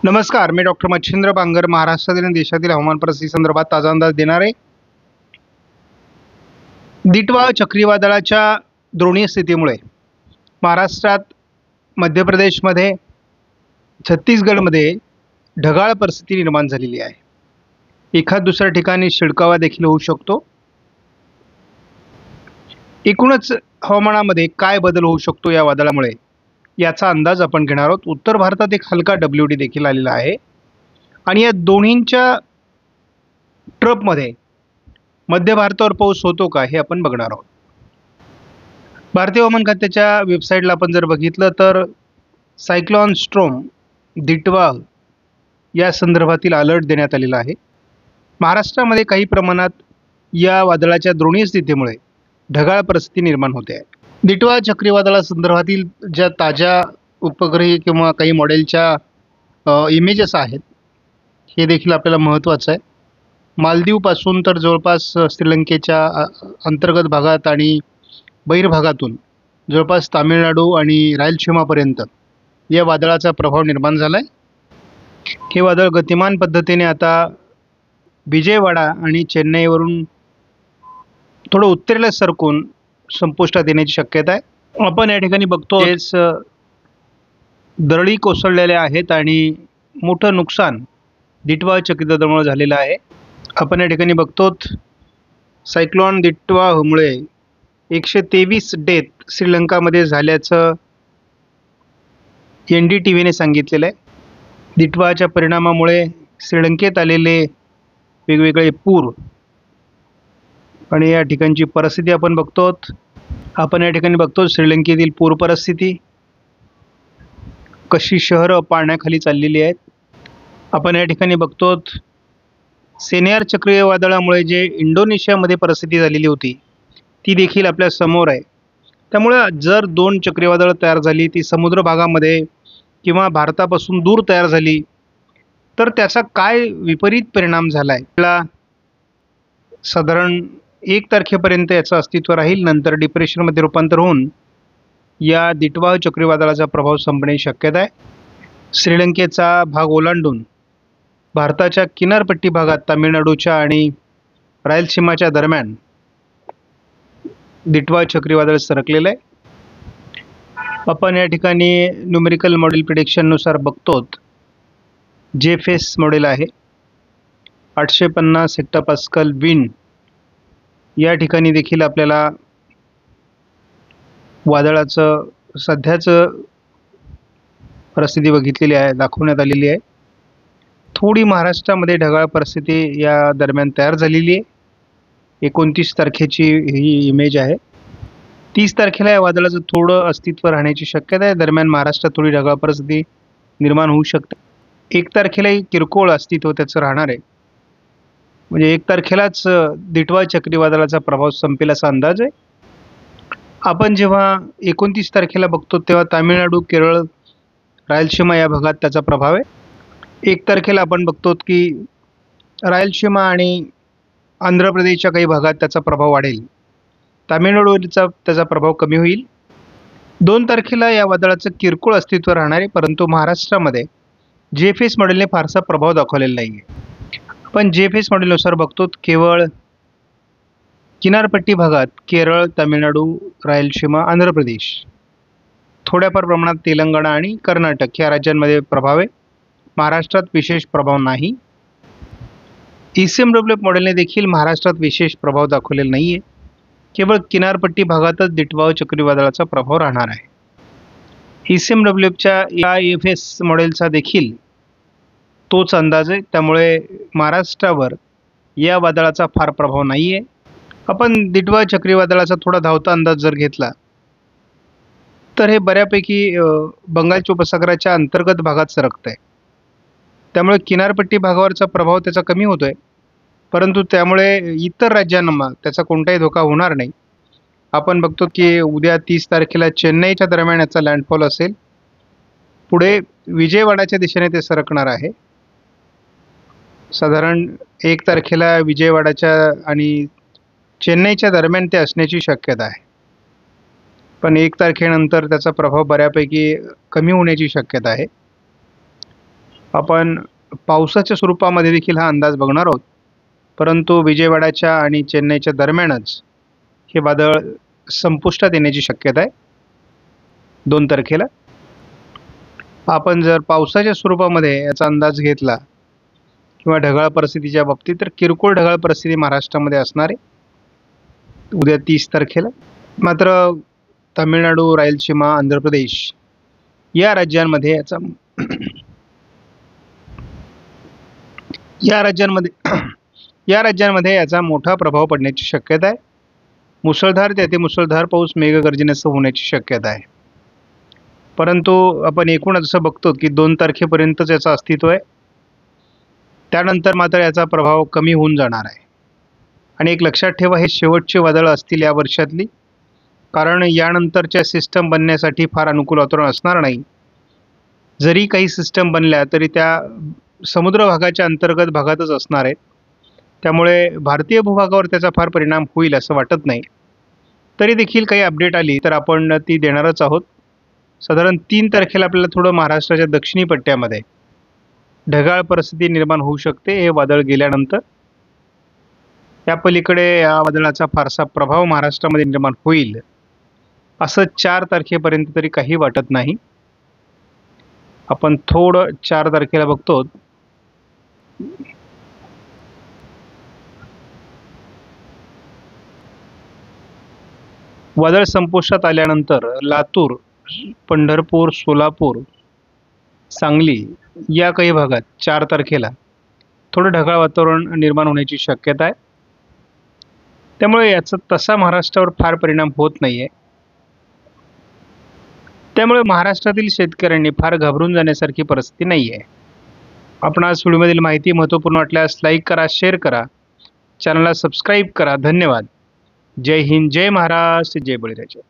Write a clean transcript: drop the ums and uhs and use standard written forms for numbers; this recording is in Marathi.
नमस्कार, मी डॉक्टर मच्छिंद्र बांगर महाराष्ट्रातील आणि देशातील हवामान परिस्थिती संदर्भात ताजा अंदाज देणार आहे. दिटवा चक्रीवादळाच्या द्रोणीय स्थितीमुळे महाराष्ट्रात, मध्य प्रदेशमध्ये, छत्तीसगडमध्ये ढगाळ परिस्थिती निर्माण झालेली आहे. एखाद दुसऱ्या ठिकाणी शिडकावा देखील होऊ शकतो. एकूणच हवामानामध्ये काय बदल होऊ शकतो या वादळामुळे याचा अंदाज आपण घेणार आहोत. उत्तर भारतात एक हलका WD देखील आलेला आहे आणि या दोन्हींच्या ट्रपमध्ये मध्य भारतावर पाऊस होतो का हे आपण बघणार आहोत. भारतीय हवामान खात्याच्या वेबसाईटला आपण जर बघितलं तर सायक्लॉन स्ट्रोम दिटवा या संदर्भातील अलर्ट देण्यात आलेला आहे. महाराष्ट्रामध्ये काही प्रमाणात या वादळाच्या द्रोणीय स्थितीमुळे ढगाळ परिस्थिती निर्माण होते आहे. दिटवा चक्रीवादळासंदर्भातील ज्या ताज्या उपग्रही किंवा काही मॉडेलच्या इमेजेस आहेत हे देखील आपल्याला महत्त्वाचं आहे. मालदीवपासून तर जवळपास श्रीलंकेच्या अंतर्गत भागात आणि बहिर्भागातून जवळपास तामिळनाडू आणि रायलसीमापर्यंत या वादळाचा प्रभाव निर्माण झाला आहे. हे वादळ गतिमान पद्धतीने आता विजयवाडा आणि चेन्नईवरून थोडं उत्तरेला सरकून संपुष्टात येण्याची शक्यता आहे. आपण या ठिकाणी बघतो तेच दरडी कोसळलेल्या आहेत आणि मोठं नुकसान दिटवा चक्रीवादळामुळे झालेलं आहे. आपण या ठिकाणी बघतो सायक्लॉन दिटवामुळे 123 डेथ श्रीलंकामध्ये झाल्याचं NDTVने सांगितलेलं आहे. दिटवाच्या परिणामामुळे श्रीलंकेत आलेले वेगवेगळे पूर आणि या ठिकाणची परिस्थिती आपण बघतो. आपण या ठिकाणी बघतो श्रीलंकेतील पूर परिस्थिती कशी शहरं पाण्याखाली चाललेली आहेत. आपण या ठिकाणी बघतो सेनियर चक्रीवादळामुळे जे इंडोनेशियामध्ये परिस्थिती झालेली होती ती देखील आपल्या समोर आहे. त्यामुळे जर दोन चक्रीवादळं तयार झाली ती समुद्र भागामध्ये किंवा भारतापासून दूर तयार झाली तर त्याचा काय विपरीत परिणाम झाला आहे आपल्याला साधारण 1 तारखेपर्यंत याचं अस्तित्व राहील. नंतर डिप्रेशनमध्ये रूपांतर होऊन या दिटवा चक्रीवादळाचा प्रभाव संपण्याची शक्यता आहे. श्रीलंकेचा भाग ओलांडून भारताच्या किनारपट्टी भागात तामिळनाडूच्या आणि रायलसीमाच्या दरम्यान दिटवा चक्रीवादळ सरकलेलं आहे. आपण या ठिकाणी न्यूमेरिकल मॉडेल प्रिडिक्शननुसार बघतो JFS मॉडेल आहे. 850 हेक्टोपास्कल विंड या ठिकाणी देखील आपल्याला वादळाचं सध्याचं परिस्थिती बघितलेली आहे, दाखवण्यात आलेली आहे. थोडी महाराष्ट्रामध्ये ढगाळ परिस्थिती या दरम्यान तयार झालेली आहे. 29 तारखेची ही इमेज आहे. 30 तारखेला या वादळाचं थोडं अस्तित्व राहण्याची शक्यता आहे. दरम्यान महाराष्ट्रात थोडी ढगाळ परिस्थिती निर्माण होऊ शकते. 1 तारखेलाही किरकोळ अस्तित्व त्याचं राहणार आहे. म्हणजे 1 तारखेलाच दिटवा चक्रीवादळाचा प्रभाव संपेल असा अंदाज आहे. आपण जेव्हा 29 तारखेला बघतो तेव्हा तामिळनाडू, केरळ, रायलसीमा या भागात त्याचा प्रभाव आहे. 1 तारखेला आपण बघतो की रायलसीमा आणि आंध्र प्रदेशच्या काही भागात त्याचा प्रभाव वाढेल. तामिळनाडूचा त्याचा प्रभाव कमी होईल. 2 तारखेला या वादळाचं किरकोळ अस्तित्व राहणार आहे, परंतु महाराष्ट्रामध्ये JFS मॉडेलने फारसा प्रभाव दाखवलेला नाही आहे. आपण JFS मॉडेलनुसार बघतो केवळ किनारपट्टी भागात केरळ, तामिळनाडू, रायलसीमा, आंध्र प्रदेश, थोड्याफार प्रमाणात तेलंगणा आणि कर्नाटक या राज्यांमध्ये प्रभाव आहे. महाराष्ट्रात विशेष प्रभाव नाही. ECMW मॉडेलने देखील महाराष्ट्रात विशेष प्रभाव दाखवलेला नाही आहे. केवळ किनारपट्टी भागातच दिटवा चक्रीवादळाचा प्रभाव राहणार आहे. ECMWच्या IFS मॉडेलचा देखील तोच अंदाज आहे. त्यामुळे महाराष्ट्रावर या वादळाचा फार प्रभाव नाही आहे. आपण दिटवा चक्रीवादळाचा थोडा धावता अंदाज जर घेतला तर हे बऱ्यापैकी बंगालच्या उपसागराच्या अंतर्गत भागात सरकतं आहे. त्यामुळे किनारपट्टी भागावरचा प्रभाव त्याचा कमी होतो आहे, परंतु त्यामुळे इतर राज्यांना त्याचा कोणताही धोका होणार नाही. आपण बघतो की उद्या 30 तारखेला चेन्नईच्या दरम्यान याचा लँडफॉल असेल. पुढे विजयवाडाच्या दिशेने ते सरकणार आहे. साधारण 1 तारखेला विजयवाडाच्या आणि चेन्नईच्या दरम्यान ते असण्याची शक्यता आहे. पण 1 तारखेनंतर त्याचा प्रभाव बऱ्यापैकी कमी होण्याची शक्यता आहे. आपण पावसाच्या स्वरूपामध्ये देखील हा अंदाज बघणार आहोत. परंतु विजयवाड्याच्या आणि चेन्नईच्या दरम्यानच हे वादळ संपुष्टात येण्याची शक्यता आहे 2 तारखेला. आपण जर पावसाच्या स्वरूपामध्ये याचा अंदाज घेतला किंवा ढगाळ परिस्थितीच्या बाबतीत, तर किरकोळ ढगाळ परिस्थिती महाराष्ट्रामध्ये असणार आहे उद्या 30 तारखेला. मात्र तामिळनाडू, रायलसीमा, आंध्र प्रदेश या राज्यांमध्ये या राज्यांमध्ये याचा मोठा प्रभाव पडण्याची शक्यता आहे. मुसळधार ते अतिमुसळधार पाऊस मेघगर्जनेसह होण्याची शक्यता आहे. परंतु आपण एकूणच असं बघतो की 2 तारखेपर्यंतच याचं अस्तित्व आहे. त्यानंतर मात्र याचा प्रभाव कमी होऊन जाणार आहे. आणि एक लक्षात ठेवा, हे शेवटचे वादळ असतील या वर्षातली, कारण यानंतरच्या सिस्टम बनण्यासाठी फार अनुकूल वातावरण असणार नाही. जरी काही सिस्टम बनल्या तरी त्या समुद्र भागाच्या अंतर्गत भागातच असणार आहेत. त्यामुळे भारतीय भूभागावर त्याचा फार परिणाम होईल असं वाटत नाही. तरी देखील काही अपडेट आली तर आपण ती देणारच आहोत. साधारण 3 तारखेला आपल्याला थोडं महाराष्ट्राच्या दक्षिणी पट्ट्यामध्ये ढगाळ परिस्थिती निर्माण होऊ शकते हे वादळ गेल्यानंतर. त्या पलीकडे या वादळाचा फारसा प्रभाव महाराष्ट्रामध्ये निर्माण होईल असं 4 तारखेपर्यंत तरी काही वाटत नाही. आपण थोडं 4 तारखेला बघतो. वादळ संपुष्टात आल्यानंतर लातूर, पंढरपूर, सोलापूर, सांगली या काही भागात 4 तारखेला थोडं ढगाळ वातावरण निर्माण होण्याची शक्यता आहे. त्यामुळे याचा तसा महाराष्ट्रावर फार परिणाम होत नाही आहे. त्यामुळे महाराष्ट्रातील शेतकऱ्यांनी फार घाबरून जाण्यासारखी परिस्थिती नाही आहे. आपणास व्हिडिओमधील माहिती महत्त्वपूर्ण वाटल्यास लाईक करा, शेअर करा, चॅनलला सबस्क्राईब करा. धन्यवाद. जय हिंद, जय महाराष्ट्र, जय बळीराजा.